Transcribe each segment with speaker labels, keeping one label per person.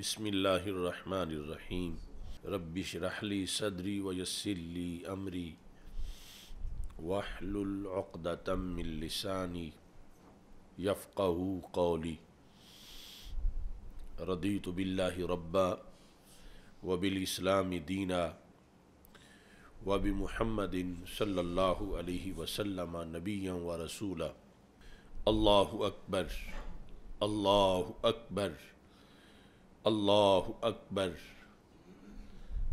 Speaker 1: بسم اللہ الرحمن الرحیم رب اشرح لی صدری ویسر لی امری واحلل عقدۃ من لسانی یفقہوا قولی رضیت باللہ ربا وبالاسلام دینا وبمحمد صلی اللہ علیہ وسلم نبیا ورسولا اللہ اکبر اللہ اکبر اللہ اکبر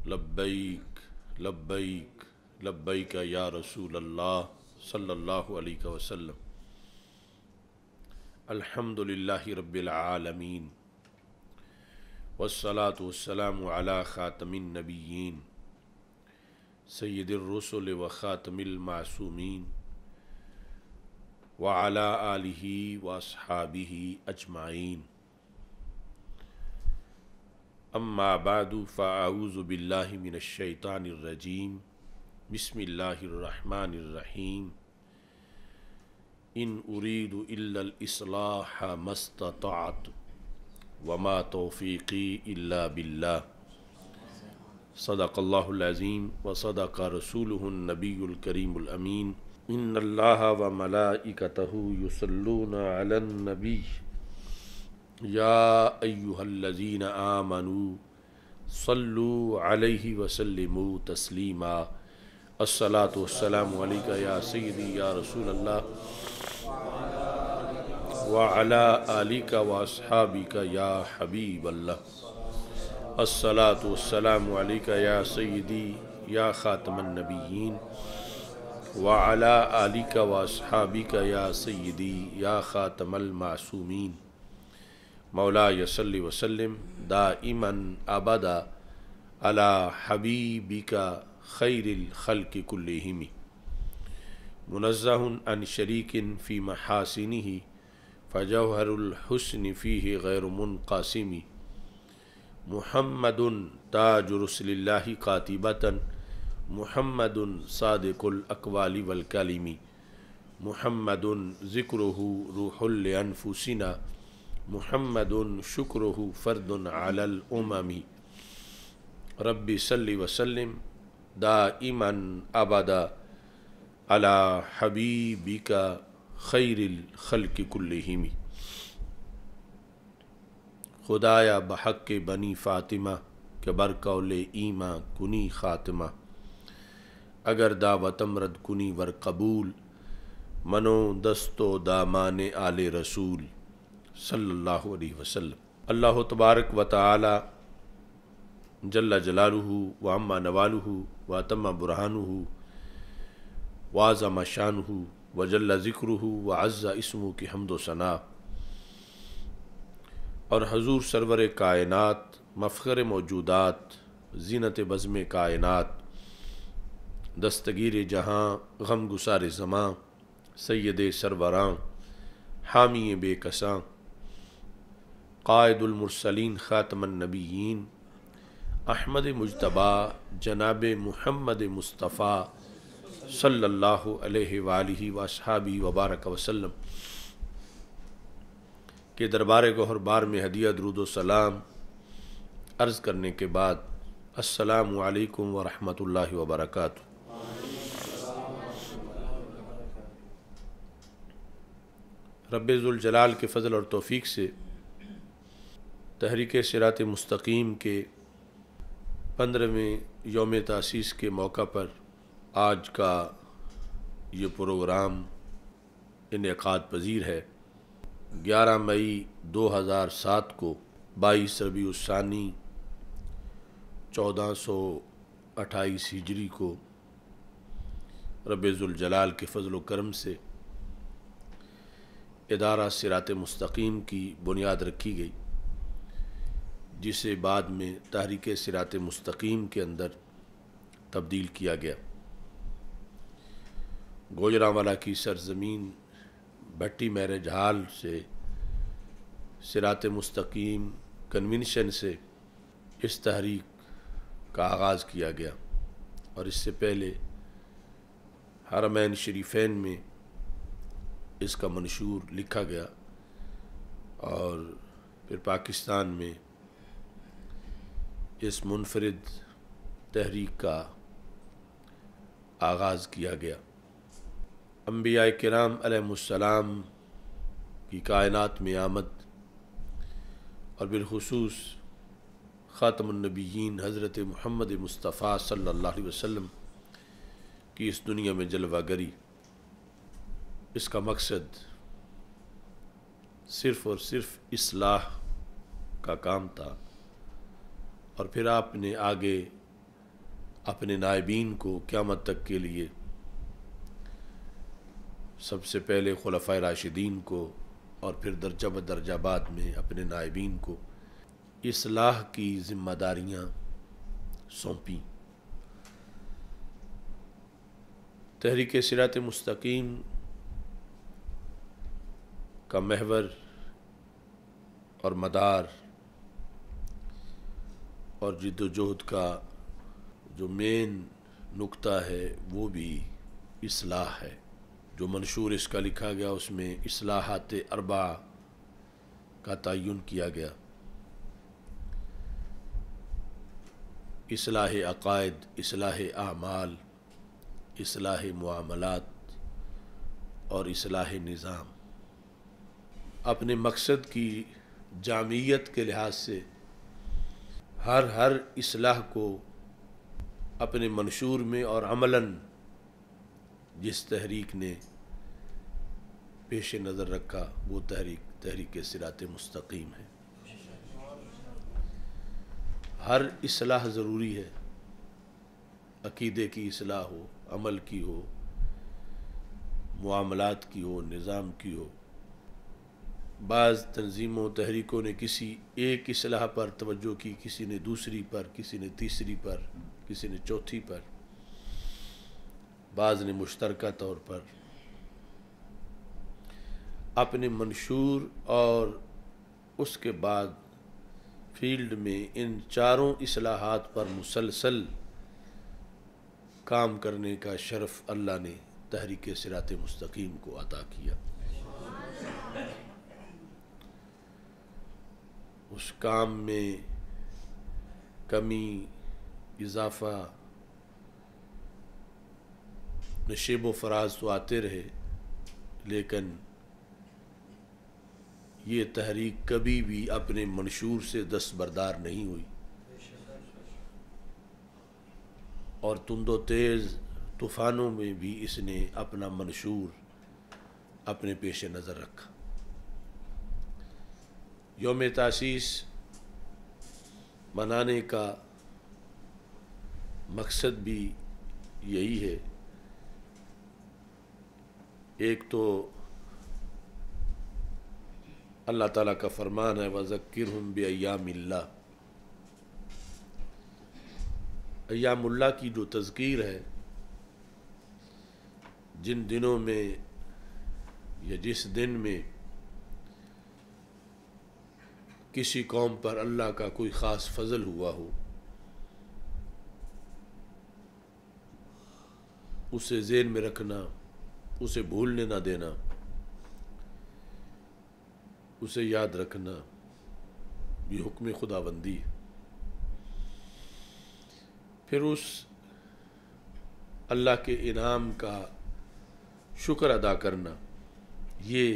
Speaker 1: لبیک لبیک لبیک یا رسول اللہ صلی اللہ علیہ وسلم الحمد للہ رب العالمین والصلاة والسلام علی خاتم النبیین سید الرسل وخاتم المعصومین وعلی آلہ واصحابہ اجمعین اما بعد فاعوذ باللہ من الشیطان الرجیم بسم اللہ الرحمن الرحیم ان اريد الا الاصلاح ما استطعت وما توفیقی الا باللہ صدق اللہ العظیم وصدق رسولہ النبی الکریم الامین ان اللہ وملائکتہ یصلون علی النبی یا ایہا الذین آمنوا صلوا علیہ وسلموا تسلیما الصلاۃ والسلام علیک یا سیدی یا رسول اللہ وعلی آلک واصحابک یا حبیب اللہ الصلاۃ والسلام علیک یا سیدی یا خاتم النبیین وعلی آلک واصحابک یا سیدی یا خاتم المعصومین مولا صلی وسلم دائما ابدا علی حبیبک خیر الخلق کلہم منزہ عن شریک فی محاسنہ فجوہر الحسن فیہ غیر منقاسم محمد تاج رسل اللہ قاطبۃ محمد صادق الاقوال والکلم محمد ذکرہ روح لانفسنا محمد شکرہ فرد علی الامم رب صلی وسلم دائما ابدا علی حبیبک خیر الخلق کلہم خدایا بحق بنی فاطمہ کہ برقول ایماں کنی خاتمہ اگر دعوتم رد کنی ور قبول منو دستو دامان آل رسول صلی اللہ علیہ وسلم اللہ تبارک و تعالی جل جلالہ وعما نوالہ واتم برہانہ وعظم شانہ وجل ذکرہ وعز اسمہ کی حمد و ثنا اور حضور سرور کائنات مفخر موجودات زینت بزم کائنات دستگیر جہاں غم گسار زماں سید سروراں حامی بے کساں قائد المرسلین خاتم النبیین احمد مجتبیٰ جناب محمد مصطفیٰ صلی اللہ علیہ وآلہ واصحابہ وبارک وسلم کے دربار گوہر بار میں ہدیہ درود و سلام عرض کرنے کے بعد السلام علیکم ورحمۃ اللہ وبرکاتہ۔ رب ذوالجلال کے فضل اور توفیق سے تحریک صراط مستقیم کے 15ویں یوم تاسیس کے موقع پر آج کا یہ پروگرام انعقاد پذیر ہے۔ 11 مئی 2007 کو 22 ربیع الثانی 1428 ہجری کو رب ذوالجلال کے فضل و کرم سے ادارہ صراط مستقیم کی بنیاد رکھی گئی، جسے بعد میں تحریک صراط مستقیم کے اندر تبدیل کیا گیا۔ گوجرانوالا کی سرزمین بھٹی میرج ہال سے صراط مستقیم کنونشن سے اس تحریک کا آغاز کیا گیا، اور اس سے پہلے حرمین شریفین میں اس کا منشور لکھا گیا، اور پھر پاکستان میں اس منفرد تحریک کا آغاز کیا گیا۔ انبیاء کرام علیہم السلام کی کائنات میں آمد اور بالخصوص خاتم النبیین حضرت محمد مصطفیٰ صلی اللہ علیہ وسلم کی اس دنیا میں جلوہ گری، اس کا مقصد صرف اور صرف اصلاح کا کام تھا، اور پھر آپ نے آگے اپنے نائبین کو قیامت تک کے لیے سب سے پہلے خلفائے راشدین کو اور پھر درجہ بدرجہ بعد میں اپنے نائبین کو اصلاح کی ذمہ داریاں سونپیں۔ تحریک صراط مستقیم کا محور اور مدار اور جد و جہد کا جو مین نقطہ ہے وہ بھی اصلاح ہے۔ جو منشور اس کا لکھا گیا اس میں اصلاحات اربع کا تعین کیا گیا: اصلاح عقائد، اصلاح اعمال، اصلاح معاملات اور اصلاح نظام۔ اپنے مقصد کی جامعیت کے لحاظ سے ہر اصلاح کو اپنے منشور میں اور عملاً جس تحریک نے پیش نظر رکھا وہ تحریک صراط مستقیم ہے۔ ہر اصلاح ضروری ہے، عقیدے کی اصلاح ہو، عمل کی ہو، معاملات کی ہو، نظام کی ہو۔ بعض تنظیموں تحریکوں نے کسی ایک اصلاح پر توجہ کی، کسی نے دوسری پر، کسی نے تیسری پر، کسی نے چوتھی پر، بعض نے مشترکہ طور پر۔ اپنے منشور اور اس کے بعد فیلڈ میں ان چاروں اصلاحات پر مسلسل کام کرنے کا شرف اللہ نے تحریک صراط مستقیم کو عطا کیا۔ اس کام میں کمی، اضافہ، نشیب و فراز تو آتے رہے، لیکن یہ تحریک کبھی بھی اپنے منشور سے دستبردار نہیں ہوئی، اور تند و تیز طوفانوں میں بھی اس نے اپنا منشور اپنے پیش نظر رکھا۔ یوم تاسیس منانے کا مقصد بھی یہی ہے۔ ایک تو اللہ تعالیٰ کا فرمان ہے وَذَكِّرْهُمْ بِأَيَّامِ اللَّهِ، ایام اللہ کی جو تذکیر ہے، جن دنوں میں یا جس دن میں کسی قوم پر اللہ کا کوئی خاص فضل ہوا ہو، اسے ذہن میں رکھنا، اسے بھولنے نہ دینا، اسے یاد رکھنا، یہ حکم خداوندی ہے۔ پھر اس اللہ کے انعام کا شکر ادا کرنا، یہ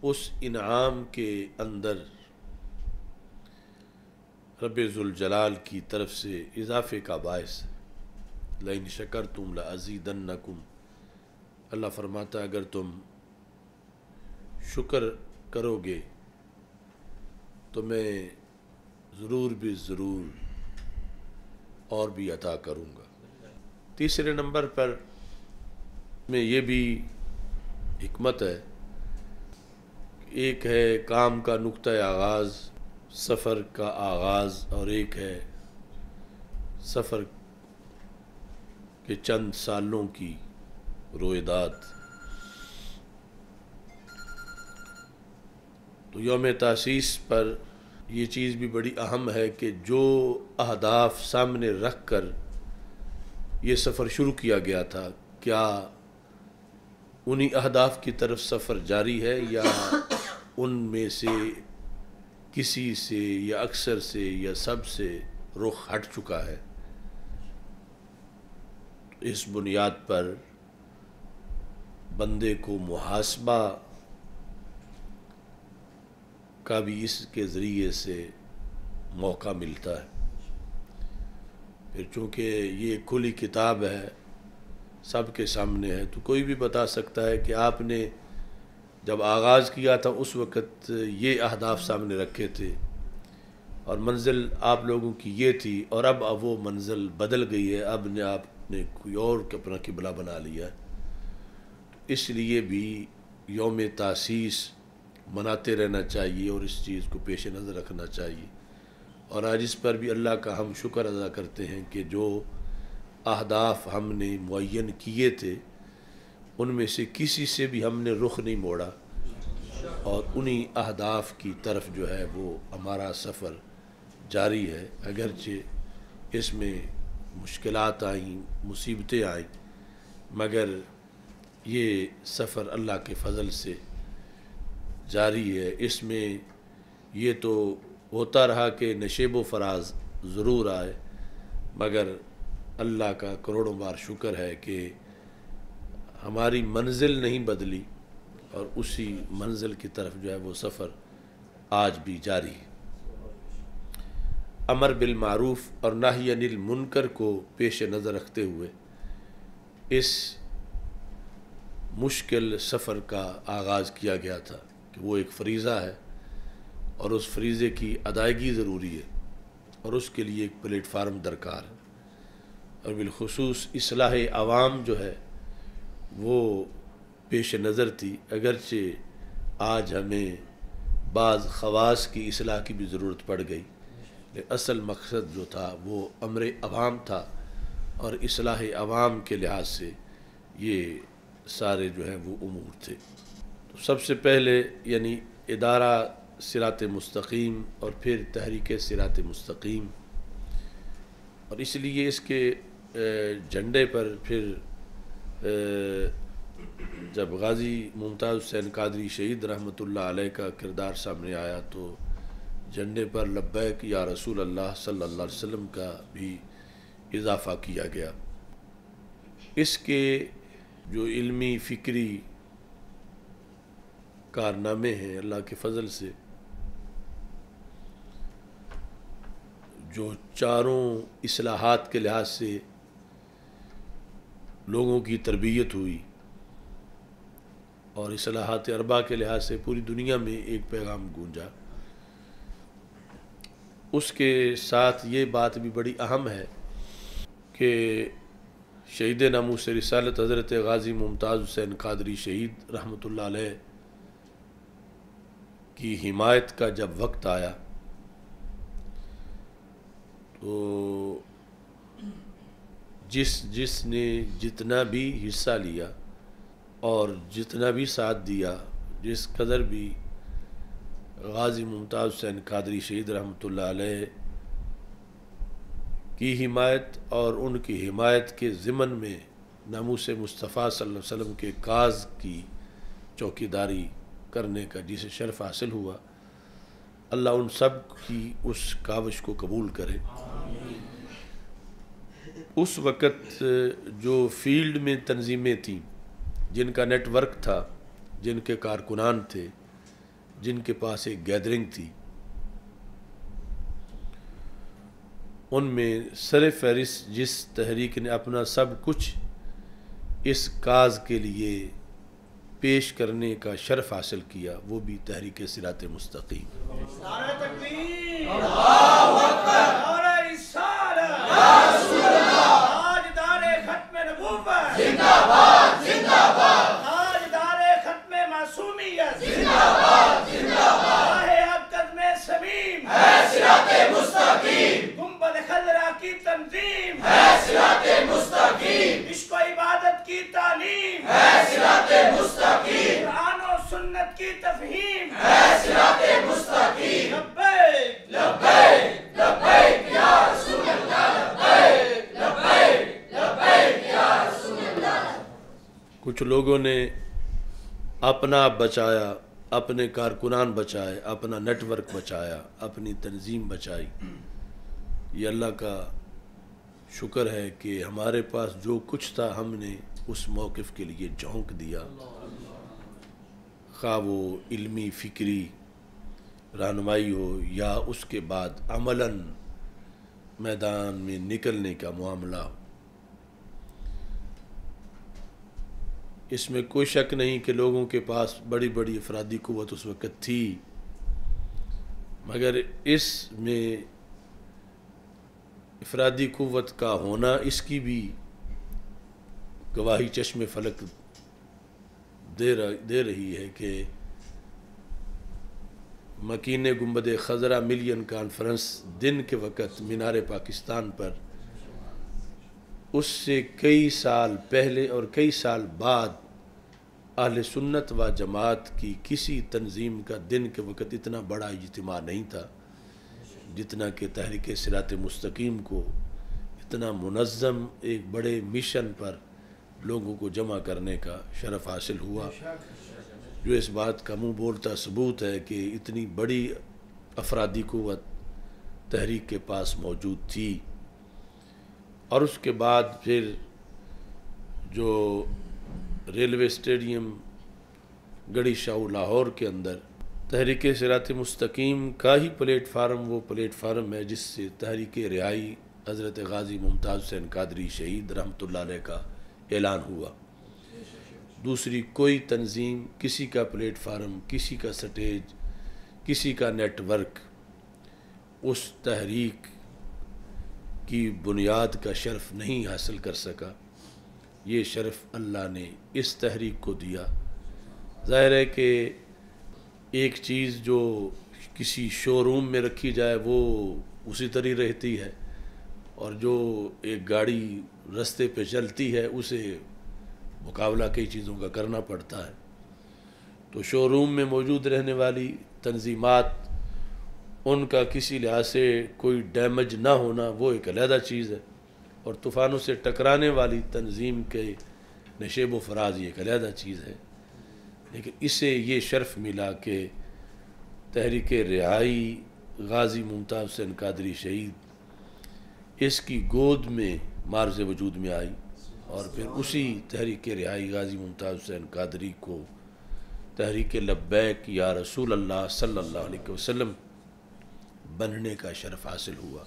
Speaker 1: اس انعام کے اندر رب ذوالجلال کی طرف سے اضافے کا باعث ہے۔ لَإِن شَكَرْتُمْ لَأَزِيدَنَّكُمْ، اللہ فرماتا ہے اگر تم شکر کرو گے تو میں ضرور بھی ضرور اور بھی عطا کروں گا۔ تیسرے نمبر پر میں یہ بھی حکمت ہے، ایک ہے کام کا نقطہ آغاز، سفر کا آغاز، اور ایک ہے سفر کے چند سالوں کی رویداد۔ تو یوم تاسیس پر یہ چیز بھی بڑی اہم ہے کہ جو اہداف سامنے رکھ کر یہ سفر شروع کیا گیا تھا، کیا انہی اہداف کی طرف سفر جاری ہے یا ان میں سے کسی سے یا اکثر سے یا سب سے رخ ہٹ چکا ہے، اس بنیاد پر بندے کو محاسبہ کا بھی اس کے ذریعے سے موقع ملتا ہے۔ پھر چونکہ یہ کھلی کتاب ہے، سب کے سامنے ہے، تو کوئی بھی بتا سکتا ہے کہ آپ نے جب آغاز کیا تھا اس وقت یہ اہداف سامنے رکھے تھے اور منزل آپ لوگوں کی یہ تھی، اور اب وہ منزل بدل گئی ہے، اب نے آپ نے کوئی اور اپنا قبلہ بنا لیا ہے۔ اس لیے بھی یوم تاسیس مناتے رہنا چاہیے اور اس چیز کو پیش نظر رکھنا چاہیے۔ اور آج اس پر بھی اللہ کا ہم شکر ادا کرتے ہیں کہ جو اہداف ہم نے معین کیے تھے ان میں سے کسی سے بھی ہم نے رخ نہیں موڑا، اور انہی اہداف کی طرف جو ہے وہ ہمارا سفر جاری ہے۔ اگرچہ اس میں مشکلات آئیں، مصیبتیں آئیں، مگر یہ سفر اللہ کے فضل سے جاری ہے۔ اس میں یہ تو ہوتا رہا کہ نشیب و فراز ضرور آئے، مگر اللہ کا کروڑوں بار شکر ہے کہ ہماری منزل نہیں بدلی، اور اسی منزل کی طرف جو ہے وہ سفر آج بھی جاری ہے۔ امر بالمعروف اور نہی عن المنکر کو پیش نظر رکھتے ہوئے اس مشکل سفر کا آغاز کیا گیا تھا کہ وہ ایک فریضہ ہے، اور اس فریضے کی ادائیگی ضروری ہے، اور اس کے لیے ایک پلیٹ فارم درکار ہے، اور بالخصوص اصلاح عوام جو ہے وہ پیش نظر تھی۔ اگرچہ آج ہمیں بعض خواص کی اصلاح کی بھی ضرورت پڑ گئی، لیکن اصل مقصد جو تھا وہ امر عوام تھا، اور اصلاح عوام کے لحاظ سے یہ سارے جو ہیں وہ امور تھے۔ تو سب سے پہلے یعنی ادارہ صراط مستقیم اور پھر تحریک صراط مستقیم، اور اس لیے اس کے جھنڈے پر پھر جب غازی ممتاز حسین قادری شہید رحمۃ اللہ علیہ کا کردار سامنے آیا تو جھنڈے پر لبیک یا رسول اللہ صلی اللہ علیہ وسلم کا بھی اضافہ کیا گیا۔ اس کے جو علمی فکری کارنامے ہیں اللہ کے فضل سے، جو چاروں اصلاحات کے لحاظ سے لوگوں کی تربیت ہوئی، اور اصلاحات اربع کے لحاظ سے پوری دنیا میں ایک پیغام گونجا، اس کے ساتھ یہ بات بھی بڑی اہم ہے کہ شہید ناموس رسالت حضرت غازی ممتاز حسین قادری شہید رحمۃ اللہ علیہ کی حمایت کا جب وقت آیا تو جس نے جتنا بھی حصہ لیا اور جتنا بھی ساتھ دیا، جس قدر بھی غازی ممتاز حسین قادری شہید رحمۃ اللہ علیہ کی حمایت اور ان کی حمایت کے ضمن میں ناموس مصطفیٰ صلی اللہ علیہ وسلم کے کاز کی چوکیداری کرنے کا جسے شرف حاصل ہوا، اللہ ان سب کی اس کاوش کو قبول کرے۔ اس وقت جو فیلڈ میں تنظیمیں تھیں، جن کا نیٹ ورک تھا، جن کے کارکنان تھے، جن کے پاس ایک گیدرنگ تھی، ان میں سر فہرست جس تحریک نے اپنا سب کچھ اس کاز کے لیے پیش کرنے کا شرف حاصل کیا، وہ بھی تحریک صراط مستقیم۔
Speaker 2: نعرہ تکبیر، اللہ اکبر، نعرہ رسالت، یا رسول اللہ، تاجدار ختم نبوت، زندہ باد، زندہ باد، تاجدار ختم معصومیت، زندہ باد، زندہ باد، راہ حق میں سمیم ہے صراط مستقیم، گنبد خضرا کی تنظیم ہے صراط مستقیم، عشق و عبادت کی تعلیم ہے صراط مستقیم، قرآن و سنت کی تفہیم ہے صراط مستقیم، لبیک لبیک لبیک یا رسول اللہ، لبیک لبیک لبیک یا رسول اللہ۔
Speaker 1: کچھ لوگوں نے اپنا بچایا اپنے کارکنان بچائے، اپنا نیٹ ورک بچایا، اپنی تنظیم بچائی۔ یہ اللہ کا شکر ہے کہ ہمارے پاس جو کچھ تھا ہم نے اس موقف کے لیے جھونک دیا، خواہ وہ علمی فکری رہنمائی ہو یا اس کے بعد عملاً میدان میں نکلنے کا معاملہ ہو۔ اس میں کوئی شک نہیں کہ لوگوں کے پاس بڑی بڑی افرادی قوت اس وقت تھی، مگر اس میں افرادی قوت کا ہونا اس کی بھی گواہی چشم فلک دے رہی ہے کہ مکین گنبد خضرا ملین کانفرنس دن کے وقت مینار پاکستان پر، اس سے کئی سال پہلے اور کئی سال بعد اہل سنت و جماعت کی کسی تنظیم کا دن کے وقت اتنا بڑا اجتماع نہیں تھا جتنا کہ تحریک صراط مستقیم کو اتنا منظم ایک بڑے مشن پر لوگوں کو جمع کرنے کا شرف حاصل ہوا، جو اس بات کا منہ بولتا ثبوت ہے کہ اتنی بڑی افرادی قوت تحریک کے پاس موجود تھی۔ اور اس کے بعد پھر جو ریلوے اسٹیڈیم گڑھی شاہو لاہور کے اندر تحریک صراط مستقیم کا ہی پلیٹ فارم وہ پلیٹ فارم ہے جس سے تحریک رہائی حضرت غازی ممتاز حسین قادری شہید رحمۃ اللہ علیہ کا اعلان ہوا۔ دوسری کوئی تنظیم، کسی کا پلیٹ فارم، کسی کا سٹیج، کسی کا نیٹ ورک اس تحریک کی بنیاد کا شرف نہیں حاصل کر سکا۔ یہ شرف اللہ نے اس تحریک کو دیا۔ ظاہر ہے کہ ایک چیز جو کسی شو روم میں رکھی جائے وہ اسی طرح رہتی ہے، اور جو ایک گاڑی رستے پہ چلتی ہے اسے مقابلہ کئی چیزوں کا کرنا پڑتا ہے۔ تو شو روم میں موجود رہنے والی تنظیمات، ان کا کسی لحاظ سے کوئی ڈیمیج نہ ہونا وہ ایک علیحدہ چیز ہے، اور طوفانوں سے ٹکرانے والی تنظیم کے نشیب و فراز یہ ایک علیحدہ چیز ہے۔ لیکن اسے یہ شرف ملا کہ تحریک رہائی غازی ممتاز حسین قادری شہید اس کی گود میں معرض وجود میں آئی، اور پھر اسی تحریک رہائی غازی ممتاز حسین قادری کو تحریک لبیک یا رسول اللہ صلی اللہ علیہ وسلم بننے کا شرف حاصل ہوا۔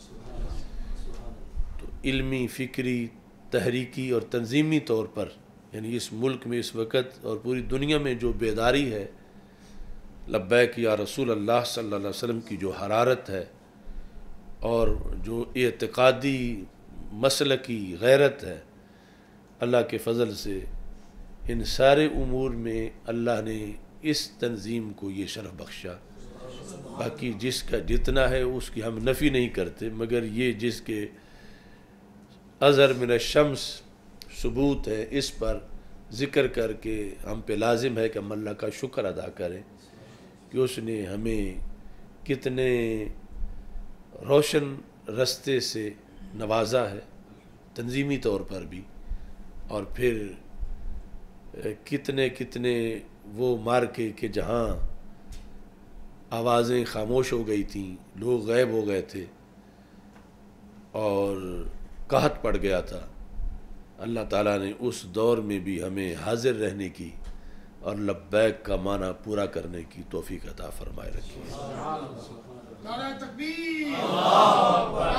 Speaker 1: تو علمی، فکری، تحریکی اور تنظیمی طور پر یعنی اس ملک میں اس وقت اور پوری دنیا میں جو بیداری ہے لبیک یا رسول اللہ صلی اللہ علیہ وسلم کی جو حرارت ہے، اور جو اعتقادی مسلکی غیرت ہے، اللہ کے فضل سے ان سارے امور میں اللہ نے اس تنظیم کو یہ شرف بخشا۔ باقی جس کا جتنا ہے اس کی ہم نفی نہیں کرتے، مگر یہ جس کے اظہر من الشمس ثبوت ہے اس پر ذکر کر کے ہم پہ لازم ہے کہ ہم اللہ کا شکر ادا کریں کہ اس نے ہمیں کتنے روشن رستے سے نوازا ہے تنظیمی طور پر بھی، اور پھر کتنے وہ مارکے کہ جہاں آوازیں خاموش ہو گئی تھیں، لوگ غائب ہو گئے تھے اور قحط پڑ گیا تھا، اللہ تعالیٰ نے اس دور میں بھی ہمیں حاضر رہنے کی اور لبیک کا معنی پورا کرنے کی توفیق عطا فرمائے رکھی ہے۔
Speaker 3: نعرہ تکبیر، نعرہ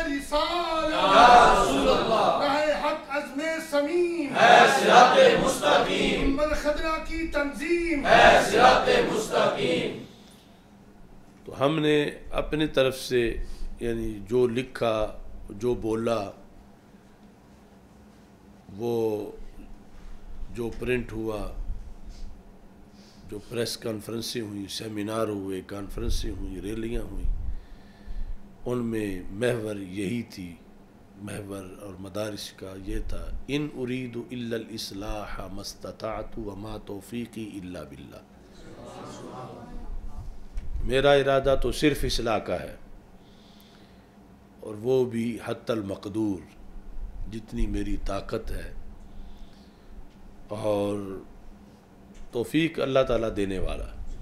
Speaker 3: رسالہ، یا رسول اللہ، راہ حق عزم سمیم،
Speaker 2: ہے صراط مستقیم،
Speaker 3: گنبد خضرا کی تنظیم،
Speaker 2: ہے صراط مستقیم۔
Speaker 1: تو ہم نے اپنی طرف سے یعنی جو لکھا، جو بولا، وہ جو پرنٹ ہوا، جو پریس کانفرنسیں ہوئیں، سیمینار ہوئے، کانفرنسیں ہوئیں، ریلیاں ہوئیں، ان میں محور یہی تھی، محور اور مدارس کا یہ تھا، ان اريد الا الاصلاح ما استطعت وما توفیقی الا باللہ۔ میرا ارادہ تو صرف اصلاح کا ہے، اور وہ بھی حتی المقدور، جتنی میری طاقت ہے، اور توفیق اللہ تعالیٰ دینے والا ہے۔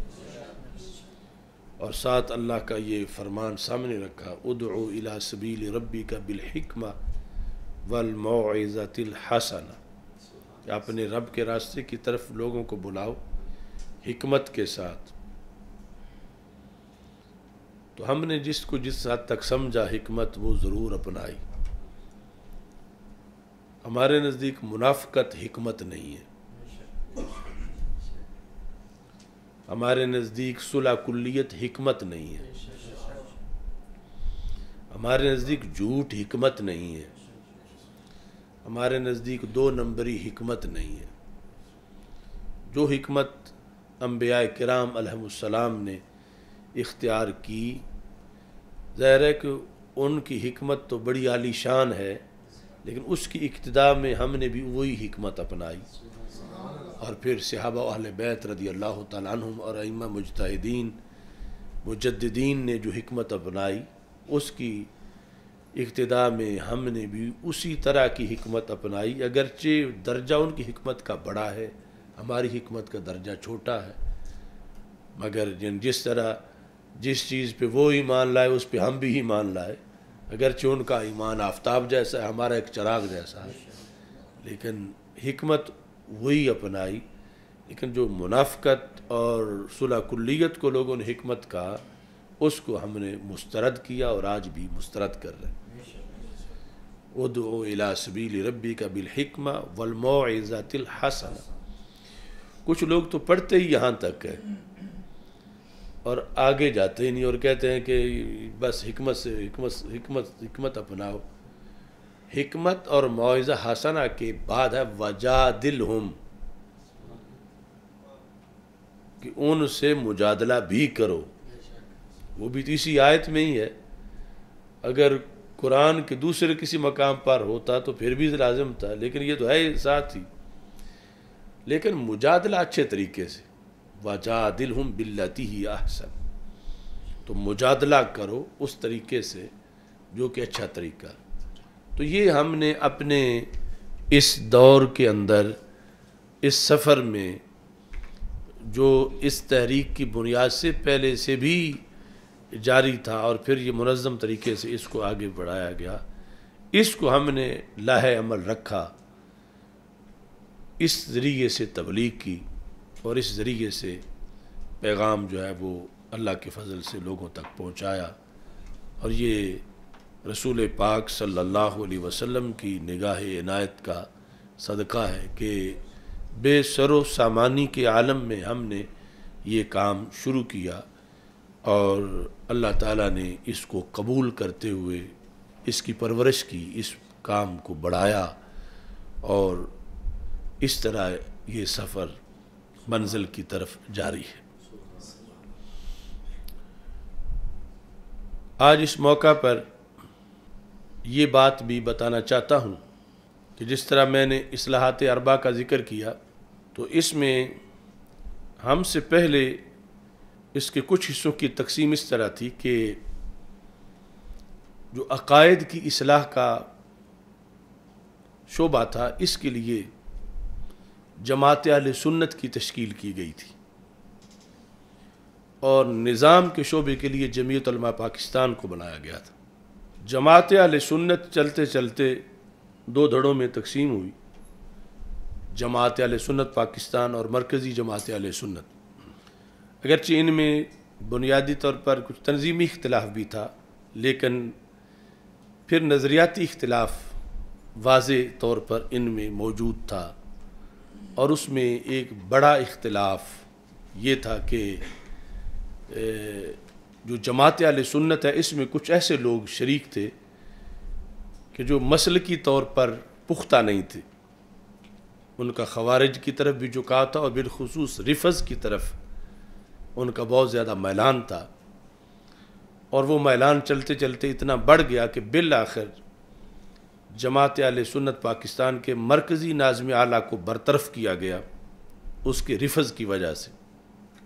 Speaker 1: اور ساتھ اللہ کا یہ فرمان سامنے رکھا، ادعو الی سبیل ربک بالحکمہ والموعظۃ الحسنہ، کہ اپنے رب کے راستے کی طرف لوگوں کو بلاؤ حکمت کے ساتھ۔ تو ہم نے جس کو جس حد تک سمجھا حکمت، وہ ضرور اپنائی۔ ہمارے نزدیک منافقت حکمت نہیں ہے، ہمارے نزدیک صلح کلیت حکمت نہیں ہے، ہمارے نزدیک جھوٹ حکمت نہیں ہے، ہمارے نزدیک دو نمبری حکمت نہیں ہے۔ جو حکمت انبیاء کرام علیہ السلام نے اختیار کی، ظاہر ہے کہ ان کی حکمت تو بڑی عالی شان ہے، لیکن اس کی اقتداء میں ہم نے بھی وہی حکمت اپنائی، اور پھر صحابہ و اہل بیت رضی اللہ تعالیٰ عنہم اور ائمہ مجتہدین مجددین نے جو حکمت اپنائی، اس کی اقتداء میں ہم نے بھی اسی طرح کی حکمت اپنائی، اگرچہ درجہ ان کی حکمت کا بڑا ہے، ہماری حکمت کا درجہ چھوٹا ہے، مگر جس طرح جس چیز پہ وہ ایمان لائے اس پہ ہم بھی ایمان لائے، اگرچہ ان کا ایمان آفتاب جیسا ہے، ہمارا ایک چراغ جیسا ہے، لیکن حکمت وہی اپنائی۔ لیکن جو منافقت اور صلح کلیت کو لوگوں نے حکمت کہا، اس کو ہم نے مسترد کیا اور آج بھی مسترد کر رہے ہیں۔ ادعو الی سبیل ربک بالحکمہ والموعظۃ الحسنہ۔ کچھ لوگ تو پڑھتے ہی یہاں تک ہے اور آگے جاتے ہی نہیں، اور کہتے ہیں کہ بس حکمت سے حکمت اپناؤ۔ حکمت اور موعظہ حسنہ کے بعد ہے وجادلہم، کہ ان سے مجادلہ بھی کرو، وہ بھی اسی آیت میں ہی ہے۔ اگر قرآن کے دوسرے کسی مقام پر ہوتا تو پھر بھی لازم تھا، لیکن یہ تو ہے ساتھ ہی، لیکن مجادلہ اچھے طریقے سے، وجادلہم باللتی ہی احسن، تو مجادلہ کرو اس طریقے سے جو کہ اچھا طریقہ ہے۔ تو یہ ہم نے اپنے اس دور کے اندر، اس سفر میں، جو اس تحریک کی بنیاد سے پہلے سے بھی جاری تھا اور پھر یہ منظم طریقے سے اس کو آگے بڑھایا گیا، اس کو ہم نے لاہ عمل رکھا، اس ذریعے سے تبلیغ کی اور اس ذریعے سے پیغام جو ہے وہ اللہ کے فضل سے لوگوں تک پہنچایا۔ اور یہ رسول پاک صلی اللہ علیہ وسلم کی نگاہ عنایت کا صدقہ ہے کہ بے سر و سامانی کے عالم میں ہم نے یہ کام شروع کیا، اور اللہ تعالیٰ نے اس کو قبول کرتے ہوئے اس کی پرورش کی، اس کام کو بڑھایا، اور اس طرح یہ سفر منزل کی طرف جاری ہے۔ آج اس موقع پر یہ بات بھی بتانا چاہتا ہوں کہ جس طرح میں نے اصلاحات اربع کا ذکر کیا، تو اس میں ہم سے پہلے اس کے کچھ حصوں کی تقسیم اس طرح تھی کہ جو عقائد کی اصلاح کا شعبہ تھا، اس کے لیے جماعت اہل سنت کی تشکیل کی گئی تھی، اور نظام کے شعبے کے لیے جمعیت علماء پاکستان کو بنایا گیا تھا۔ جماعت اہل سنت چلتے چلتے دو دھڑوں میں تقسیم ہوئی، جماعت اہل سنت پاکستان اور مرکزی جماعت اہل سنت۔ اگرچہ ان میں بنیادی طور پر کچھ تنظیمی اختلاف بھی تھا، لیکن پھر نظریاتی اختلاف واضح طور پر ان میں موجود تھا، اور اس میں ایک بڑا اختلاف یہ تھا کہ جو جماعت اہل سنت ہے، اس میں کچھ ایسے لوگ شریک تھے کہ جو مسلکی طور پر پختہ نہیں تھے، ان کا خوارج کی طرف بھی جھکاؤ تھا، اور بالخصوص رفض کی طرف ان کا بہت زیادہ میلان تھا، اور وہ میلان چلتے چلتے اتنا بڑھ گیا کہ بالآخر جماعت اہل سنت پاکستان کے مرکزی ناظم اعلیٰ کو برطرف کیا گیا، اس کے رفض کی وجہ سے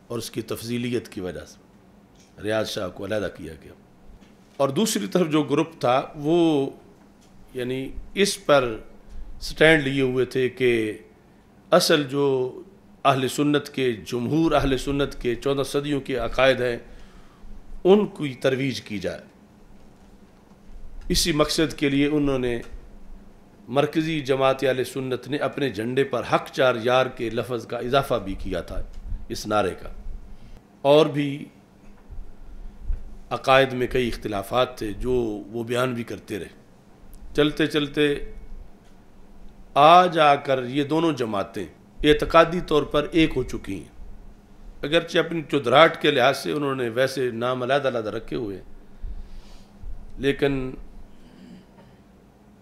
Speaker 1: اور اس کی تفضیلیت کی وجہ سے ریاض شاہ کو علیحدہ کیا گیا۔ اور دوسری طرف جو گروپ تھا وہ یعنی اس پر سٹینڈ لیے ہوئے تھے کہ اصل جو اہل سنت کے، جمہور اہل سنت کے 14 صدیوں کے عقائد ہیں، ان کی ترویج کی جائے۔ اسی مقصد کے لیے انہوں نے مرکزی جماعت اہل سنت نے اپنے جھنڈے پر حق چار یار کے لفظ کا اضافہ بھی کیا تھا اس نعرے کا۔ اور بھی عقائد میں کئی اختلافات تھے جو وہ بیان بھی کرتے رہے۔ چلتے چلتے آج آ کر یہ دونوں جماعتیں اعتقادی طور پر ایک ہو چکی ہیں، اگرچہ اپنی چودراہٹ کے لحاظ سے انہوں نے ویسے نام علیحدہ علیحدہ رکھے ہوئے، لیکن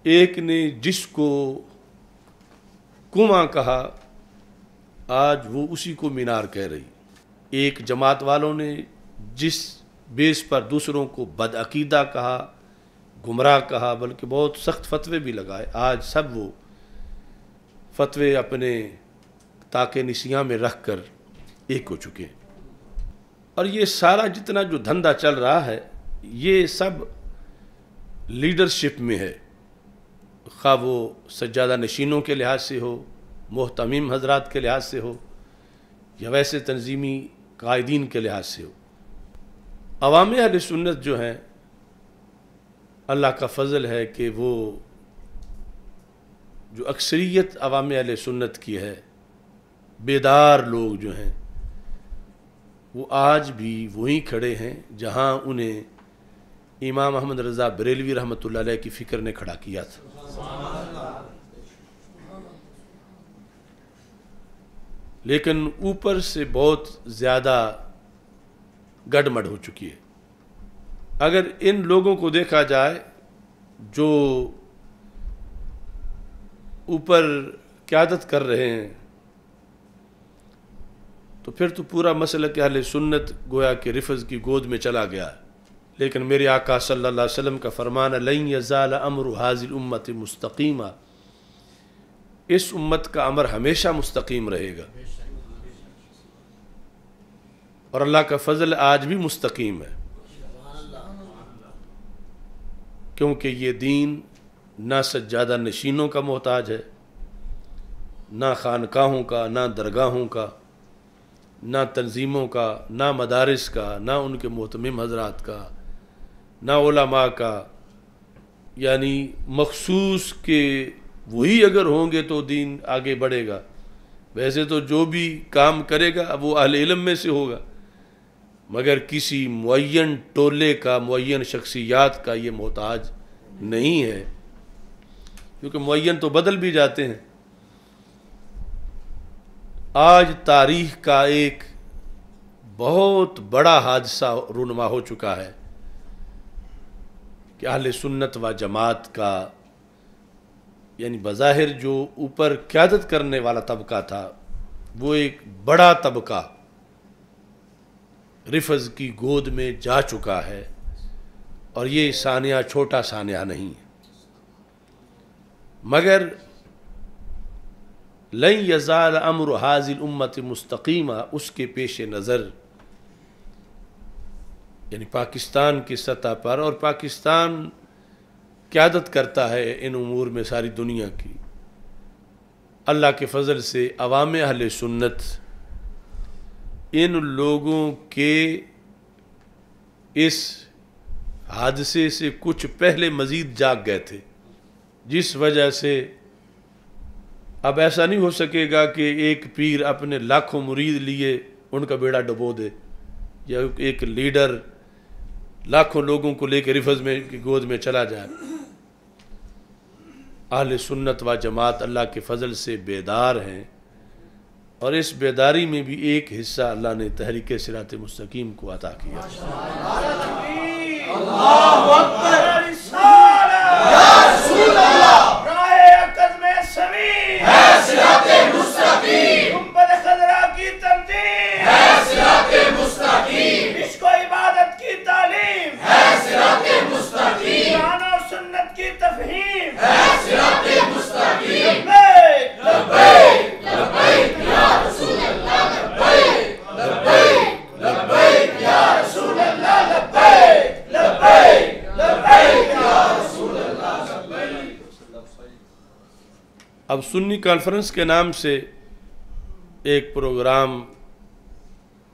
Speaker 1: ایک نے جس کو کنواں کہا آج وہ اسی کو مینار کہہ رہی۔ ایک جماعت والوں نے جس بیس پر دوسروں کو بدعقیدہ کہا، گمراہ کہا، بلکہ بہت سخت فتوے بھی لگائے، آج سب وہ فتوے اپنے تاکہ نسیاں میں رکھ کر ایک ہو چکے ہیں۔ اور یہ سارا جتنا جو دھندا چل رہا ہے یہ سب لیڈرشپ میں ہے، خواہ وہ سجادہ نشینوں کے لحاظ سے ہو، محتمم حضرات کے لحاظ سے ہو، یا ویسے تنظیمی قائدین کے لحاظ سے ہو۔ عوام اہل سنت جو ہیں، اللہ کا فضل ہے کہ وہ جو اکثریت عوام اہل سنت کی ہے، بیدار لوگ جو ہیں، وہ آج بھی وہیں کھڑے ہیں جہاں انہیں امام احمد رضا بریلوی رحمۃ اللہ علیہ کی فکر نے کھڑا کیا تھا۔ لیکن اوپر سے بہت زیادہ گڑمڑ ہو چکی ہے۔ اگر ان لوگوں کو دیکھا جائے جو اوپر قیادت کر رہے ہیں تو پھر تو پورا مسلک اہل سنت گویا کہ رفض کی گود میں چلا گیا ہے۔ لیکن میرے آقا صلی اللہ علیہ وسلم کا فرمان لن یزال امر هذه الامت مستقیما، اس امت کا امر ہمیشہ مستقیم رہے گا، اور اللہ کا فضل آج بھی مستقیم ہے، کیونکہ یہ دین نہ سجادہ نشینوں کا محتاج ہے، نہ خانقاہوں کا، نہ درگاہوں کا، نہ تنظیموں کا، نہ مدارس کا، نہ ان کے محتمم حضرات کا، نہ علماء کا، یعنی مخصوص کہ وہی اگر ہوں گے تو دین آگے بڑھے گا۔ ویسے تو جو بھی کام کرے گا وہ اہل علم میں سے ہوگا، مگر کسی معین ٹولے کا، معین شخصیات کا یہ محتاج نہیں ہے، کیونکہ معین تو بدل بھی جاتے ہیں۔ آج تاریخ کا ایک بہت بڑا حادثہ رونما ہو چکا ہے کہ اہل سنت و جماعت کا، یعنی بظاہر جو اوپر قیادت کرنے والا طبقہ تھا، وہ ایک بڑا طبقہ رفض کی گود میں جا چکا ہے، اور یہ سانحہ چھوٹا سانحہ نہیں ہے۔ مگر لن یزال امر هذه الامت مستقیما، اس کے پیش نظر یعنی پاکستان کی سطح پر، اور پاکستان قیادت کرتا ہے ان امور میں ساری دنیا کی، اللہ کے فضل سے عوام اہل سنت ان لوگوں کے اس حادثے سے کچھ پہلے مزید جاگ گئے تھے، جس وجہ سے اب ایسا نہیں ہو سکے گا کہ ایک پیر اپنے لاکھوں مرید لیے ان کا بیڑا ڈبو دے، یا ایک لیڈر لاکھوں لوگوں کو لے کے رفض میں کی گود میں چلا جائے۔ اہل سنت و جماعت اللہ کے فضل سے بیدار ہیں، اور اس بیداری میں بھی ایک حصہ اللہ نے تحریک صراط مستقیم کو عطا کیا۔
Speaker 2: اللہ اکبر، یا رسول اللہ، راہ عقد میں سمین ہے صراط مستقیم، گنبد خضرا کی تنظیم ہے صراط مستقیم، عشق و عبادت کی تعلیم ہے صراط مستقیم، قرآن اور سنت کی تفہیم ہے صراط مستقیم۔ لبیک لبیک لبیک یا رسول اللہ، لبیک لبیک لبیک یا رسول اللہ، لبیک لبیک لبیک یا رسول اللہ، لبیک۔
Speaker 1: اب سنی کانفرنس کے نام سے ایک پروگرام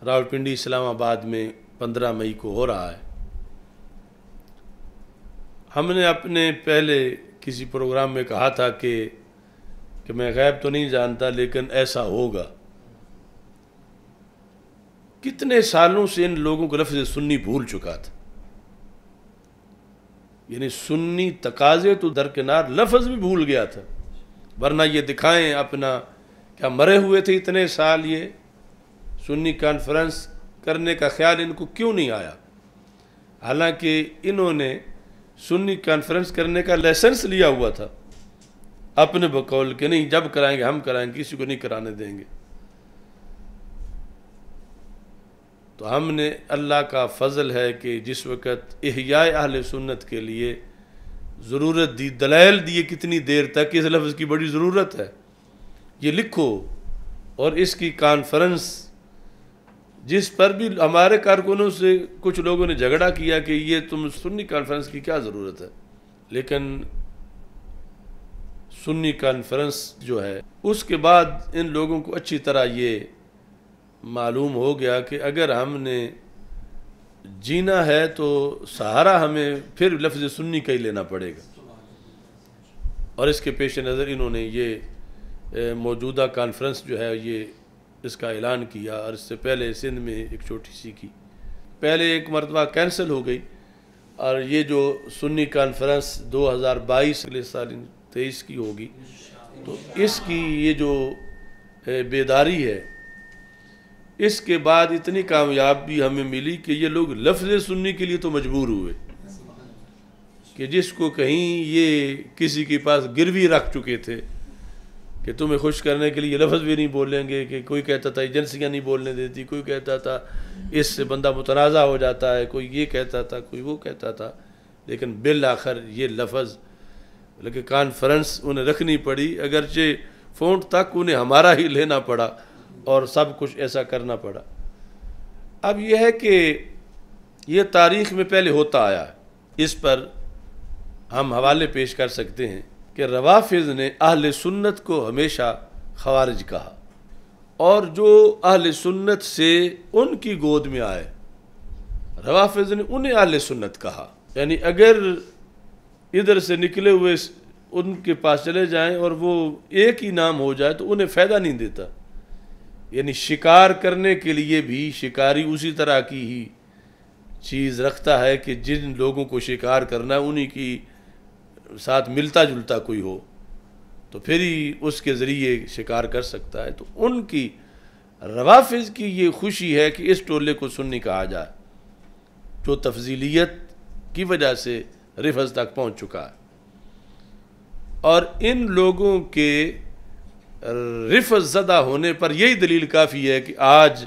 Speaker 1: راولپنڈی اسلام آباد میں 15 مئی کو ہو رہا ہے۔ ہم نے اپنے پہلے کسی پروگرام میں کہا تھا کہ میں غیب تو نہیں جانتا لیکن ایسا ہوگا۔ کتنے سالوں سے ان لوگوں کو لفظ سنی بھول چکا تھا، یعنی سنی تقاضے تو درکنار، لفظ بھی بھول گیا تھا، ورنہ یہ دکھائیں اپنا کیا مرے ہوئے تھے اتنے سال، یہ سنی کانفرنس کرنے کا خیال ان کو کیوں نہیں آیا؟ حالانکہ انہوں نے سنی کانفرنس کرنے کا لائسنس لیا ہوا تھا اپنے بقول کہ نہیں جب کرائیں گے ہم کرائیں گے، کسی کو نہیں کرانے دیں گے۔ تو ہم نے اللہ کا فضل ہے کہ جس وقت احیاء اہل سنت کے لیے ضرورت دی، دلائل دیے کتنی دیر تک اس لفظ کی بڑی ضرورت ہے، یہ لکھو۔ اور اس کی کانفرنس جس پر بھی ہمارے کارکنوں سے کچھ لوگوں نے جھگڑا کیا کہ یہ تم سنی کانفرنس کی کیا ضرورت ہے، لیکن سنی کانفرنس جو ہے اس کے بعد ان لوگوں کو اچھی طرح یہ معلوم ہو گیا کہ اگر ہم نے جینا ہے تو سہارا ہمیں پھر لفظ سنی کا ہی لینا پڑے گا۔ اور اس کے پیش نظر انہوں نے یہ موجودہ کانفرنس جو ہے یہ اس کا اعلان کیا، اور اس سے پہلے سندھ میں ایک چھوٹی سی کی، پہلے ایک مرتبہ کینسل ہو گئی، اور یہ جو سنی کانفرنس 2022 اگلے سال 23 کی ہوگی، تو اس کی یہ جو بیداری ہے اس کے بعد اتنی کامیابی ہمیں ملی کہ یہ لوگ لفظ سنی کے لیے تو مجبور ہوئے کہ جس کو کہیں یہ کسی کے پاس گروی رکھ چکے تھے کہ تمہیں خوش کرنے کے لیے یہ لفظ بھی نہیں بولیں گے، کہ کوئی کہتا تھا ایجنسیاں نہیں بولنے دیتی، کوئی کہتا تھا اس سے بندہ متنازع ہو جاتا ہے، کوئی یہ کہتا تھا، کوئی وہ کہتا تھا، لیکن بالآخر یہ لفظ لیکن کانفرنس انہیں رکھنی پڑی، اگرچہ فونٹ تک انہیں ہمارا ہی لینا پڑا اور سب کچھ ایسا کرنا پڑا۔ اب یہ ہے کہ یہ تاریخ میں پہلے ہوتا آیا ہے، اس پر ہم حوالے پیش کر سکتے ہیں کہ روافض نے اہل سنت کو ہمیشہ خوارج کہا، اور جو اہل سنت سے ان کی گود میں آئے روافض نے انہیں اہل سنت کہا۔ یعنی اگر ادھر سے نکلے ہوئے ان کے پاس چلے جائیں اور وہ ایک ہی نام ہو جائے تو انہیں فائدہ نہیں دیتا، یعنی شکار کرنے کے لیے بھی شکاری اسی طرح کی ہی چیز رکھتا ہے کہ جن لوگوں کو شکار کرنا ہے انہی کی ساتھ ملتا جلتا کوئی ہو تو پھر ہی اس کے ذریعے شکار کر سکتا ہے۔ تو ان کی روافض کی یہ خوشی ہے کہ اس ٹولے کو سنی کہا جائے جو تفضیلیت کی وجہ سے رفض تک پہنچ چکا ہے، اور ان لوگوں کے رفض زدہ ہونے پر یہی دلیل کافی ہے کہ آج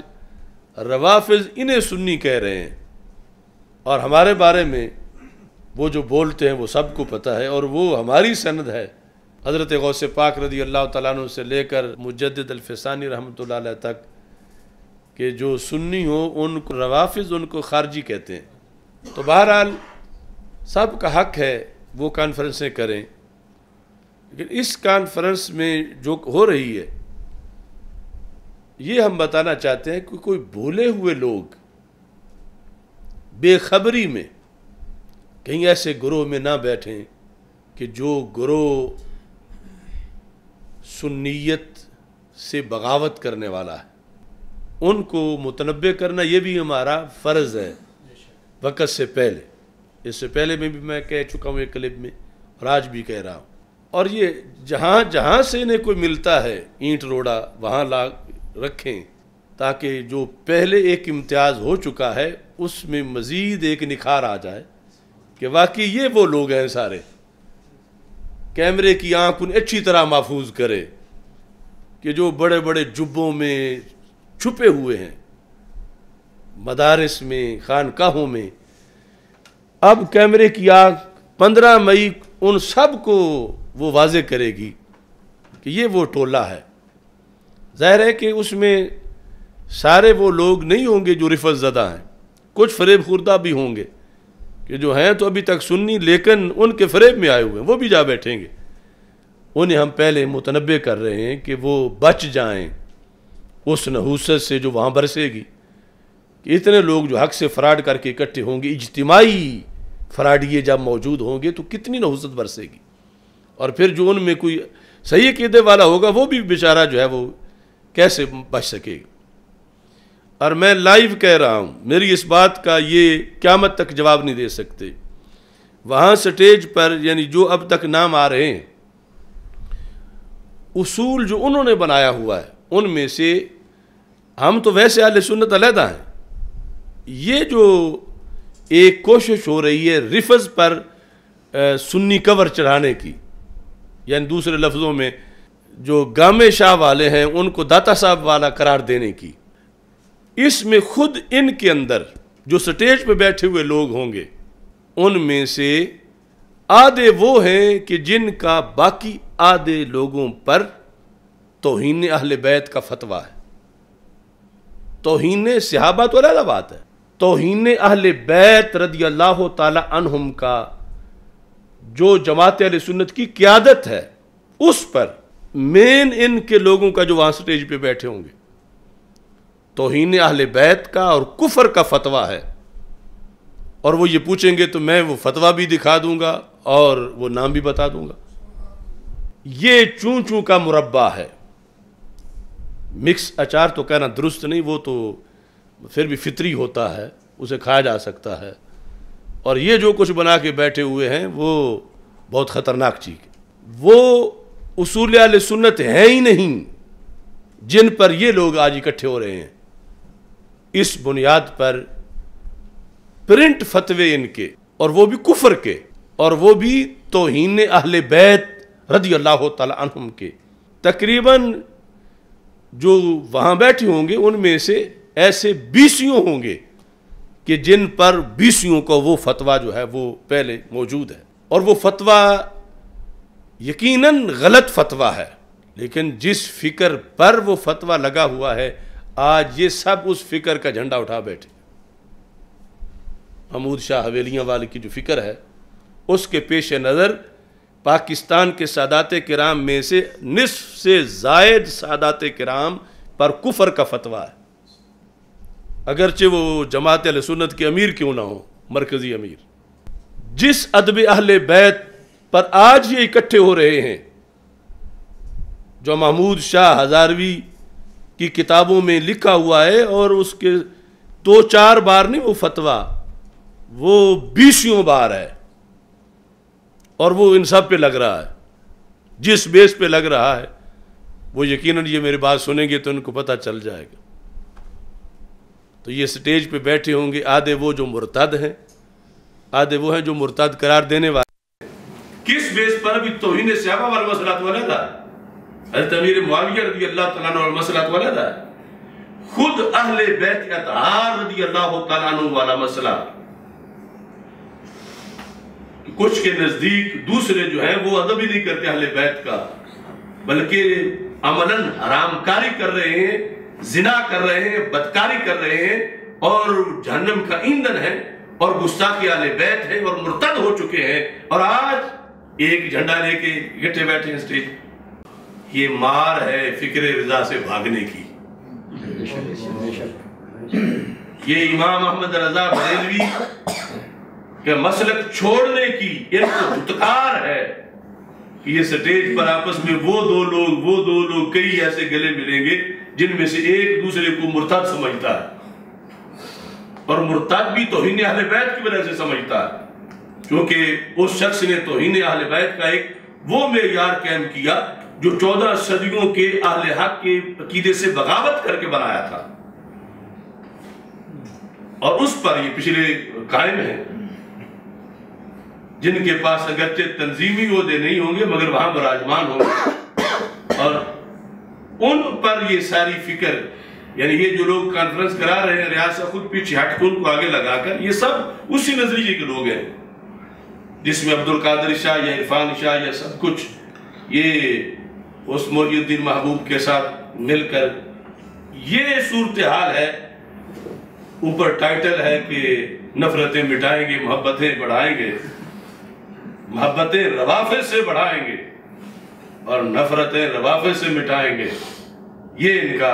Speaker 1: روافض انہیں سنی کہہ رہے ہیں، اور ہمارے بارے میں وہ جو بولتے ہیں وہ سب کو پتہ ہے، اور وہ ہماری سند ہے حضرت غوث پاک رضی اللہ تعالیٰ عنہ سے لے کر مجدد الفسانی رحمۃ اللہ علیہ تک کہ جو سنی ہو ان کو روافض ان کو خارجی کہتے ہیں۔ تو بہرحال سب کا حق ہے وہ کانفرنسیں کریں، لیکن اس کانفرنس میں جو ہو رہی ہے یہ ہم بتانا چاہتے ہیں کہ کوئی بھولے ہوئے لوگ بے خبری میں کہیں ایسے گروہ میں نہ بیٹھیں کہ جو گروہ سنیت سے بغاوت کرنے والا ہے، ان کو متنبہ کرنا یہ بھی ہمارا فرض ہے وقت سے پہلے۔ اس سے پہلے میں بھی میں کہہ چکا ہوں ایک کلپ میں، اور آج بھی کہہ رہا ہوں، اور یہ جہاں جہاں سے انہیں کوئی ملتا ہے اینٹ روڑا وہاں لا رکھیں تاکہ جو پہلے ایک امتیاز ہو چکا ہے اس میں مزید ایک نکھار آ جائے کہ واقعی یہ وہ لوگ ہیں سارے۔ کیمرے کی آنکھ انہیں اچھی طرح محفوظ کرے کہ جو بڑے بڑے جبوں میں چھپے ہوئے ہیں مدارس میں خانقاہوں میں، اب کیمرے کی آنکھ 15 مئی ان سب کو وہ واضح کرے گی کہ یہ وہ ٹولہ ہے۔ ظاہر ہے کہ اس میں سارے وہ لوگ نہیں ہوں گے جو رفض زدہ ہیں، کچھ فریب خوردہ بھی ہوں گے کہ جو ہیں تو ابھی تک سنی لیکن ان کے فریب میں آئے ہوئے ہیں، وہ بھی جا بیٹھیں گے۔ انہیں ہم پہلے متنبہ کر رہے ہیں کہ وہ بچ جائیں اس نحوست سے جو وہاں برسے گی، کہ اتنے لوگ جو حق سے فراڈ کر کے اکٹھے ہوں گے، اجتماعی فراڈیے جب موجود ہوں گے تو کتنی نحوست برسے گی، اور پھر جو ان میں کوئی صحیح عقیدے والا ہوگا وہ بھی بیچارہ جو ہے وہ کیسے بچ سکے گا۔ اور میں لائیو کہہ رہا ہوں، میری اس بات کا یہ قیامت تک جواب نہیں دے سکتے، وہاں سٹیج پر یعنی جو اب تک نام آ رہے ہیں، اصول جو انہوں نے بنایا ہوا ہے ان میں سے ہم تو ویسے اہل سنت علیحدہ ہیں، یہ جو ایک کوشش ہو رہی ہے رفض پر سنی کور چڑھانے کی، یعنی دوسرے لفظوں میں جو گامے شاہ والے ہیں ان کو داتا صاحب والا قرار دینے کی، اس میں خود ان کے اندر جو سٹیج پہ بیٹھے ہوئے لوگ ہوں گے ان میں سے آدھے وہ ہیں کہ جن کا باقی آدھے لوگوں پر توہین اہل بیت کا فتویٰ ہے۔ توہین صحابہ تو علیحدہ بات ہے، توہین اہل بیت رضی اللہ تعالی عنہم کا جو جماعت اہل سنت کی قیادت ہے اس پر مین ان کے لوگوں کا جو وہاں سٹیج پہ بیٹھے ہوں گے توہین اہل بیت کا اور کفر کا فتویٰ ہے، اور وہ یہ پوچھیں گے تو میں وہ فتویٰ بھی دکھا دوں گا اور وہ نام بھی بتا دوں گا۔ یہ چون چون کا مربع ہے، مکس اچار تو کہنا درست نہیں، وہ تو پھر بھی فطری ہوتا ہے، اسے کھایا جا سکتا ہے، اور یہ جو کچھ بنا کے بیٹھے ہوئے ہیں وہ بہت خطرناک چیز ہے۔ وہ اصول اہل سنت ہے ہی نہیں جن پر یہ لوگ آج اکٹھے ہو رہے ہیں، اس بنیاد پر پرنٹ فتوے ان کے، اور وہ بھی کفر کے، اور وہ بھی توہین اہل بیت رضی اللہ تعالی عنہم کے، تقریباً جو وہاں بیٹھے ہوں گے ان میں سے ایسے 20 ہوں گے کہ جن پر 20 کو وہ فتویٰ جو ہے وہ پہلے موجود ہے، اور وہ فتویٰ یقیناً غلط فتویٰ ہے، لیکن جس فکر پر وہ فتویٰ لگا ہوا ہے آج یہ سب اس فکر کا جھنڈا اٹھا بیٹھے۔ محمود شاہ حویلیاں والے کی جو فکر ہے اس کے پیش نظر پاکستان کے سادات کرام میں سے نصف سے زائد سادات کرام پر کفر کا فتویٰ ہے، اگرچہ وہ جماعت اہل سنت کے امیر کیوں نہ ہو، مرکزی امیر۔ جس ادب اہل بیت پر آج یہ اکٹھے ہو رہے ہیں، جو محمود شاہ ہزاروی کی کتابوں میں لکھا ہوا ہے، اور اس کے 2-4 بار نہیں وہ فتویٰ، وہ 20 بار ہے، اور وہ ان سب پہ لگ رہا ہے۔ جس بیس پہ لگ رہا ہے وہ یقیناً یہ میری بات سنیں گے تو ان کو پتہ چل جائے گا۔ تو یہ سٹیج پہ بیٹھے ہوں گے آدھے وہ جو مرتد ہیں، آدھے وہ ہیں جو مرتد قرار دینے والے ہیں۔ کس بیس پر بھی توہین صحابہ والا مسئلہ تو علیحدہ ہے، حضرت امیر معاویہ رضی اللہ تعالیٰ عنہ مسئلہ تو علیحدہ ہے، خود اہل بیت اطہار رضی اللہ تعالیٰ عنہ والا مسئلہ، کچھ کے نزدیک دوسرے جو ہیں وہ ادب ہی نہیں کرتے اہل بیت کا، بلکہ عملاً حرام کاری کر رہے ہیں، زنا کر رہے ہیں، بدکاری کر رہے ہیں، اور جہنم کا ایندھن ہے، اور گستاخی اہل بیت ہے، اور مرتد ہو چکے ہیں، اور آج ایک جھنڈا لے کے اکٹھے بیٹھے ہیں سٹیج۔ یہ مار ہے فکر رضا سے بھاگنے کی۔ یہ امام احمد رضا بریلوی کہ مسلک چھوڑنے کی ان کو دھتکار ہے کہ یہ سٹیج پر آپس میں وہ دو لوگ کئی ایسے گلے ملیں گے جن میں سے ایک دوسرے کو مرتد سمجھتا ہے، اور مرتد بھی توہین اہل بیت کی وجہ سے سمجھتا ہے، کیونکہ اس شخص نے توہین اہل بیت کا ایک وہ معیار قائم کیا جو 14 صدیوں کے اہل حق کے عقیدے سے بغاوت کر کے بنایا تھا، اور اس پر یہ پچھلے قائم ہیں، جن کے پاس اگرچہ تنظیمی عہدے نہیں ہوں گے مگر وہاں براجمان ہوں گے، اور ان پر یہ ساری فکر، یعنی یہ جو لوگ کانفرنس کرا رہے ہیں ریاست خود پیچھے ہٹ کے ان کو آگے لگا کر، یہ سب اسی نظریے کے لوگ ہیں، جس میں عبدالقادر شاہ یا عرفان شاہ یا سب کچھ یہ اس محی الدین محبوب کے ساتھ مل کر یہ صورتحال ہے۔ اوپر ٹائٹل ہے کہ نفرتیں مٹائیں گے، محبتیں بڑھائیں گے، محبتیں روافض سے بڑھائیں گے اور نفرتیں روافض سے مٹائیں گے، یہ ان کا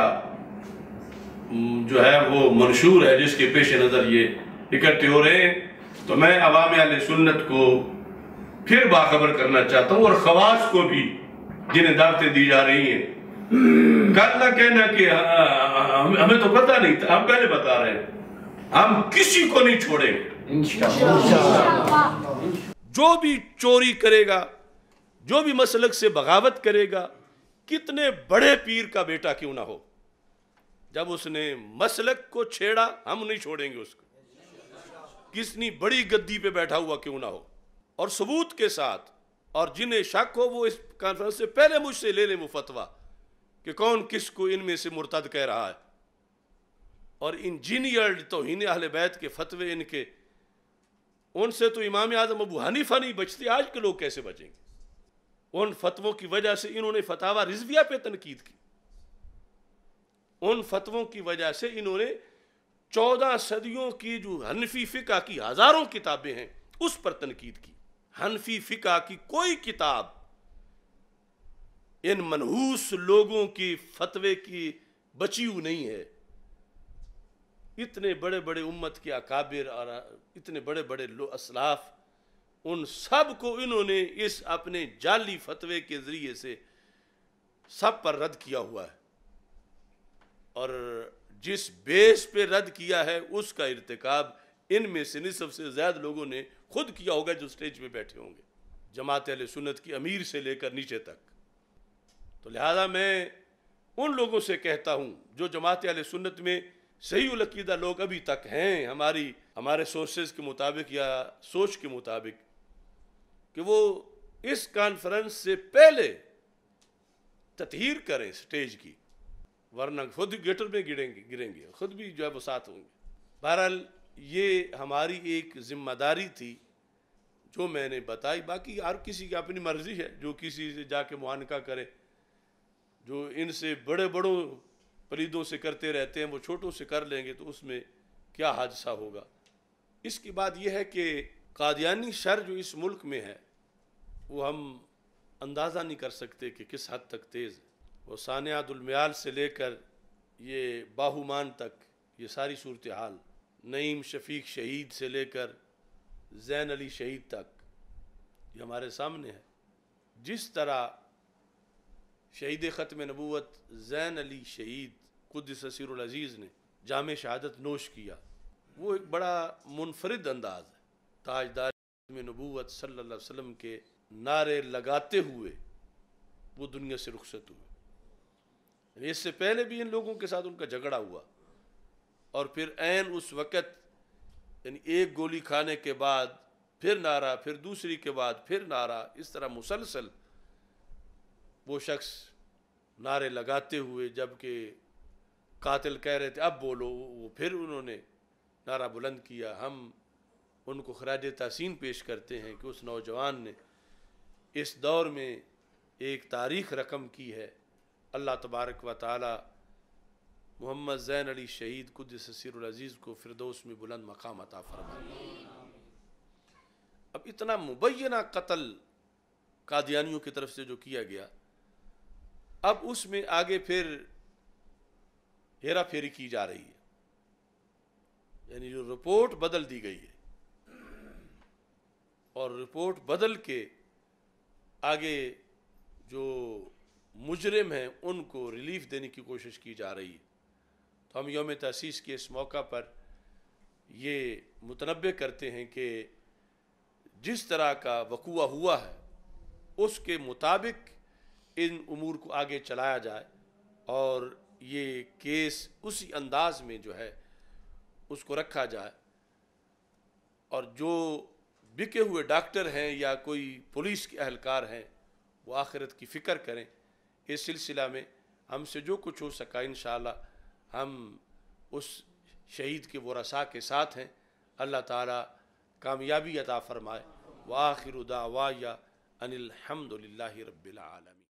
Speaker 4: جو ہے وہ منشور ہے، جس کے پیش نظر یہ اکٹھے ہو رہے ہیں، تو میں عوام اہل سنت کو پھر باخبر کرنا چاہتا ہوں، اور خواص کو بھی جنہیں دعوتیں دی جا رہی ہیں، کل نہ کہنا کہ ہمیں تو پتہ نہیں تھا، ہم پہلے بتا رہے ہیں، ہم کسی کو نہیں چھوڑیں گے
Speaker 1: جو بھی چوری کرے گا، جو بھی مسلک سے بغاوت کرے گا، کتنے بڑے پیر کا بیٹا کیوں نہ ہو، جب اس نے مسلک کو چھیڑا ہم نہیں چھوڑیں گے اس کو، کتنی بڑی گدی پہ بیٹھا ہوا کیوں نہ ہو، اور ثبوت کے ساتھ، اور جنہیں شک ہو وہ اس کانفرنس سے پہلے مجھ سے لے لیں وہ فتویٰ کہ کون کس کو ان میں سے مرتد کہہ رہا ہے، اور انجینئرڈ توہین اہل بیت کے فتوے ان کے، ان سے تو امام اعظم ابو حنیفہ نہیں بچتے، آج کے لوگ کیسے بچیں گے؟ ان فتووں کی وجہ سے انہوں نے فتاوی رضویہ پہ تنقید کی، ان فتووں کی وجہ سے انہوں نے 14 صدیوں کی جو حنفی فقہ کی ہزاروں کتابیں ہیں اس پر تنقید کی۔ حنفی فقہ کی کوئی کتاب ان منحوس لوگوں کی فتوے کی بچی ہوئی نہیں ہے۔ اتنے بڑے بڑے امت کے اکابر اور اتنے بڑے بڑے اسلاف، ان سب کو انہوں نے اس اپنے جعلی فتوے کے ذریعے سے سب پر رد کیا ہوا ہے، اور جس بیس پہ رد کیا ہے اس کا ارتکاب ان میں سے نصف سے زیادہ لوگوں نے خود کیا ہوگا جو سٹیج پہ بیٹھے ہوں گے، جماعت اہل سنت کی امیر سے لے کر نیچے تک۔ تو لہذا میں ان لوگوں سے کہتا ہوں جو جماعت اہل سنت میں صحیح العقیدہ لوگ ابھی تک ہیں، ہمارے سورسز کے مطابق یا سوچ کے مطابق، کہ وہ اس کانفرنس سے پہلے تطہیر کریں سٹیج کی، ورنہ خود گٹر میں گریں گے، خود بھی جو ہے وہ ساتھ ہوں گے۔ بہرحال یہ ہماری ایک ذمہ داری تھی جو میں نے بتائی، باقی ہر کسی کی اپنی مرضی ہے، جو کسی سے جا کے معانقہ کرے، جو ان سے بڑے بڑوں پلیدوں سے کرتے رہتے ہیں وہ چھوٹوں سے کر لیں گے تو اس میں کیا حادثہ ہوگا۔ اس کی بات یہ ہے کہ قادیانی شر جو اس ملک میں ہے وہ ہم اندازہ نہیں کر سکتے کہ کس حد تک تیز ہے۔ وہ سانیہ المیال سے لے کر یہ باہومان تک، یہ ساری صورتحال، نعیم شفیق شہید سے لے کر زین علی شہید تک، یہ ہمارے سامنے ہے۔ جس طرح شہید ختم نبوت زین علی شہید قدس سیر العزیز نے جام شہادت نوش کیا، وہ ایک بڑا منفرد انداز ہے۔ تاجدار ختم نبوت صلی اللہ علیہ وسلم کے نعرے لگاتے ہوئے وہ دنیا سے رخصت ہوئے، یعنی اس سے پہلے بھی ان لوگوں کے ساتھ ان کا جھگڑا ہوا، اور پھر عین اس وقت، یعنی ایک گولی کھانے کے بعد پھر نعرہ، پھر دوسری کے بعد پھر نعرہ، اس طرح مسلسل وہ شخص نعرے لگاتے ہوئے، جبکہ قاتل کہہ رہے تھے اب بولو، وہ پھر انہوں نے نعرہ بلند کیا۔ ہم ان کو خراج تحسین پیش کرتے ہیں کہ اس نوجوان نے اس دور میں ایک تاریخ رقم کی ہے۔ اللہ تبارک و تعالی محمد زین علی شہید قدس سیر العزیز کو فردوس میں بلند مقام عطا فرمائے۔ اب اتنا مبینہ قتل قادیانیوں کی طرف سے جو کیا گیا، اب اس میں آگے پھر ہیرا پھیری کی جا رہی ہے، یعنی جو رپورٹ بدل دی گئی ہے، اور رپورٹ بدل کے آگے جو مجرم ہیں ان کو ریلیف دینے کی کوشش کی جا رہی ہے۔ تو ہم یوم تاسیس کے اس موقع پر یہ متنبہ کرتے ہیں کہ جس طرح کا وقوع ہوا ہے اس کے مطابق ان امور کو آگے چلایا جائے، اور یہ کیس اسی انداز میں جو ہے اس کو رکھا جائے، اور جو بکے ہوئے ڈاکٹر ہیں یا کوئی پولیس کے اہلکار ہیں وہ آخرت کی فکر کریں۔ اس سلسلہ میں ہم سے جو کچھ ہو سکا انشاءاللہ ہم اس شہید کے ورثاء کے ساتھ ہیں۔ اللہ تعالیٰ کامیابی عطا فرمائے۔ وآخر دعوایا ان الحمد للہ رب العالمین۔